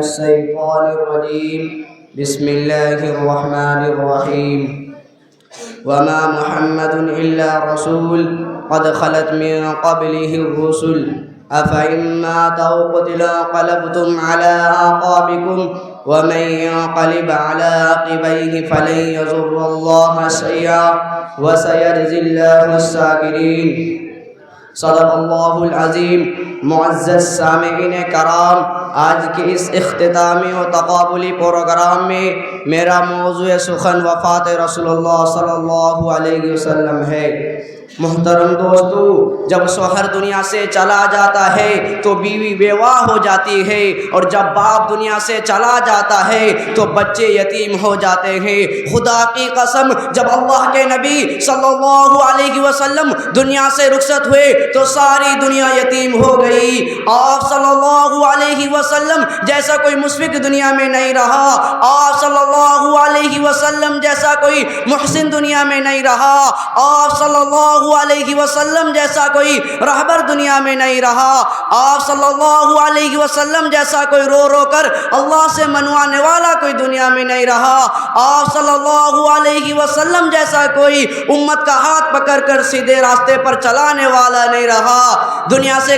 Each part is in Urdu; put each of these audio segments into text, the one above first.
الشيطان الرجيم بسم الله الرحمن الرحيم وما محمد إلا رسول قد خلت من قبله الرسل أفإن مات أو قتل انقلبتم على أعقابكم ومن ينقلب على عقبيه فلن يضر الله شيئا وسيجزي الله الشاكرين صدق اللہ العظیم۔ معزز سامعین کرام، آج کے اس اختتامی و تقابلی پروگرام میں میرا موضوع سخن وفات رسول اللہ صلی اللہ علیہ وسلم ہے۔ محترم دوستو، جب شوہر دنیا سے چلا جاتا ہے تو بیوی بیوہ ہو جاتی ہے، اور جب باپ دنیا سے چلا جاتا ہے تو بچے یتیم ہو جاتے ہیں۔ خدا کی قسم، جب اللہ کے نبی صلی اللہ علیہ وسلم دنیا سے رخصت ہوئے تو ساری دنیا یتیم ہو گئی۔ آپ صلی اللہ علیہ وسلم جیسا کوئی مشفق دنیا میں نہیں رہا، آپ صلی اللہ علیہ وسلم جیسا کوئی محسن دنیا میں نہیں رہا، آپ صلی اللہ علیہ وسلم جیسا کوئی رہبر دنیا میں نہیں رہا، آپ صلی اللہ علیہ وسلم جیسا کوئی رو رو کر اللہ سے منوانے والا کوئی دنیا میں نہیں رہا، آپ صلی اللہ علیہ وسلم جیسا کوئی امت کا ہاتھ پکڑ کر سیدھے راستے پر چلانے والا نہیں رہا۔ دنیا سے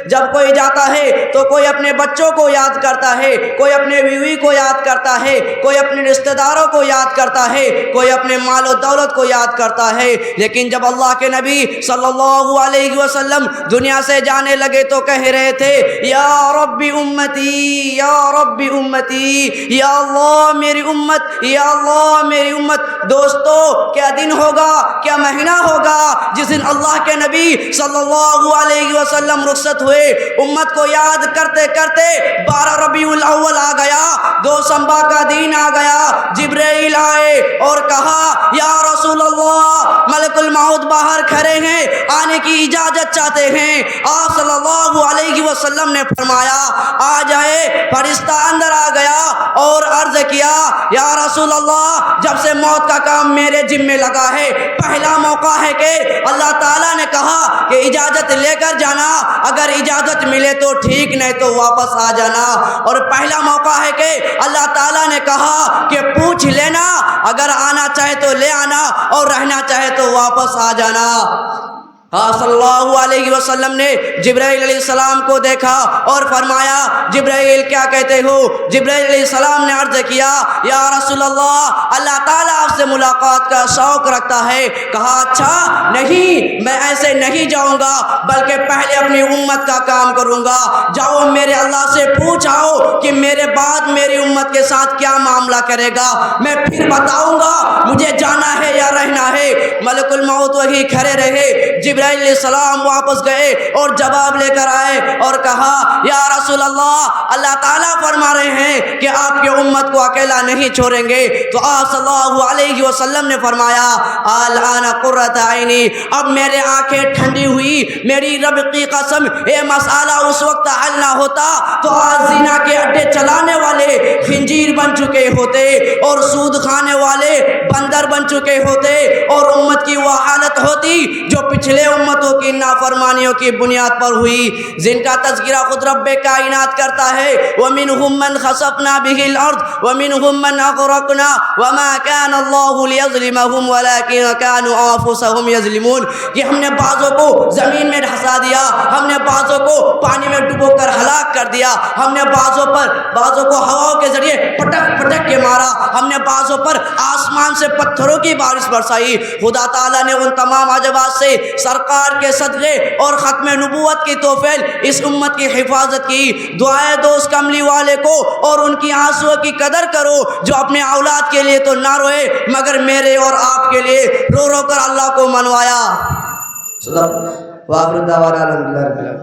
جب کوئی جاتا ہے تو کوئی اپنے بچوں کو یاد کرتا ہے، کوئی اپنے بیوی کو یاد کرتا ہے، کوئی اپنے رشتہ داروں کو یاد کرتا ہے، کوئی اپنے مال و دولت کو یاد کرتا ہے، لیکن جب اللہ کے نبی صلی اللہ علیہ وسلم دنیا سے جانے لگے تو کہہ رہے تھے، یا رب امتی، یا رب امتی، یا اللہ میری امت، یا اللہ میری امت۔ دوستو، کیا دن ہوگا، کیا مہینہ ہوگا جس دن اللہ کے نبی صلی اللہ علیہ وسلم رخصت ہوئے، امت کو یاد کرتے کرتے 12 ربیع الاول آ گیا، 2 شنبہ کا دن آ گیا، جبرائیل آئے اور کہا، یا رسول اللہ ملک الموت باہر کھڑے ہیں، آنے کی اجازت چاہتے ہیں۔ آپ صلی اللہ علیہ وسلم نے فرمایا، آ جائے۔ فرشتہ اندر آ گیا اور عرض کیا، یا رسول اللہ جب سے موت کا کام میرے ذمے لگا ہے، پہلا موقع ہے کہ اللہ تعالیٰ نے کہا کہ اجازت لے کر جانا، اگر اجازت ملے تو ٹھیک، نہیں تو واپس آ جانا، اور پہلا موقع ہے کہ اللہ تعالیٰ نے کہا کہ پوچھ لینا، اگر آنا چاہے تو لے آنا اور رہنا چاہے تو واپس آ جانا۔ صلی اللہ علیہ وسلم نے جبرائیل علیہ السلام کو دیکھا اور فرمایا، جبرائیل کیا کہتے ہو؟ جبرائیل علیہ السلام نے عرض کیا، یا رسول اللہ اللہ تعالیٰ آپ سے ملاقات کا شوق رکھتا ہے۔ کہا، اچھا، نہیں میں ایسے نہیں جاؤں گا، بلکہ پہلے اپنی امت کا کام کروں گا۔ جاؤ میرے اللہ سے پوچھاؤ کہ میرے بعد میری امت کے ساتھ کیا معاملہ کرے گا، میں پھر بتاؤں گا مجھے جانا ہے یا رہنا ہے۔ ملک الموت وہی کھڑے رہے۔ جبرائیل علیہ السلام واپس گئے اور جواب لے کر آئے اور کہا، یا رسول اللہ اللہ تعالیٰ فرما رہے ہیں کہ آپ کی امت کو اکیلا نہیں چھوڑیں گے۔ تو آپ صلی اللہ علیہ وسلم نے فرمایا، الآن قرۃ عینی، اب میرے آنکھیں ٹھنڈی ہوئی، میری رب کی قسم یہ مسئلہ اس وقت حل نہ ہوتا تو آج زنا کے اڈے چلانے والے خنزیر بن چکے ہوتے، اور سود کھانے والے بندر بن چکے ہوتے، اور امت کی وہ حالت ہوتی جو پچھلے امتوں کی نافرمانیوں کی بنیاد پر ہوئی، جن کا تذکرہ خود رب کائنات کرتا ہے، وَمِنْهُمْ مَنْ خَسَفْنَا بِهِ الْأَرْضِ وَمِنْهُمْ مَنْ أَغْرَقْنَا وَمَا كَانَ اللَّهُ لِيَظْلِمَهُمْ وَلَكِنْ كَانُوا أَنفُسَهُمْ يَظْلِمُونَ۔ کہ ہم نے بعضوں کو زمین میں دھسا دیا، ہم نے بعضوں کو پانی میں ڈبو کر ہلاک کر دیا، ہم نے بعضوں کو ہواؤں کے ذریعے پٹک پٹک کے مارا، ہم نے بعضوں پر آسمان سے پتھروں کی بارش برسائی۔ خدا تعالیٰ نے ان تمام عجائبات سے سرکار کے صدقے اور ختم نبوت کی توفیل اس امت کی حفاظت کی۔ دعائے دو اس کملی والے کو اور ان کی آنسوؤں کی قدر کرو جو اپنے اولاد کے لیے تو نہ روئے مگر میرے اور آپ کے لیے رو رو کر اللہ کو منوایا۔ صدق۔ وآخر دعوانا الحمدللہ رب العالمین۔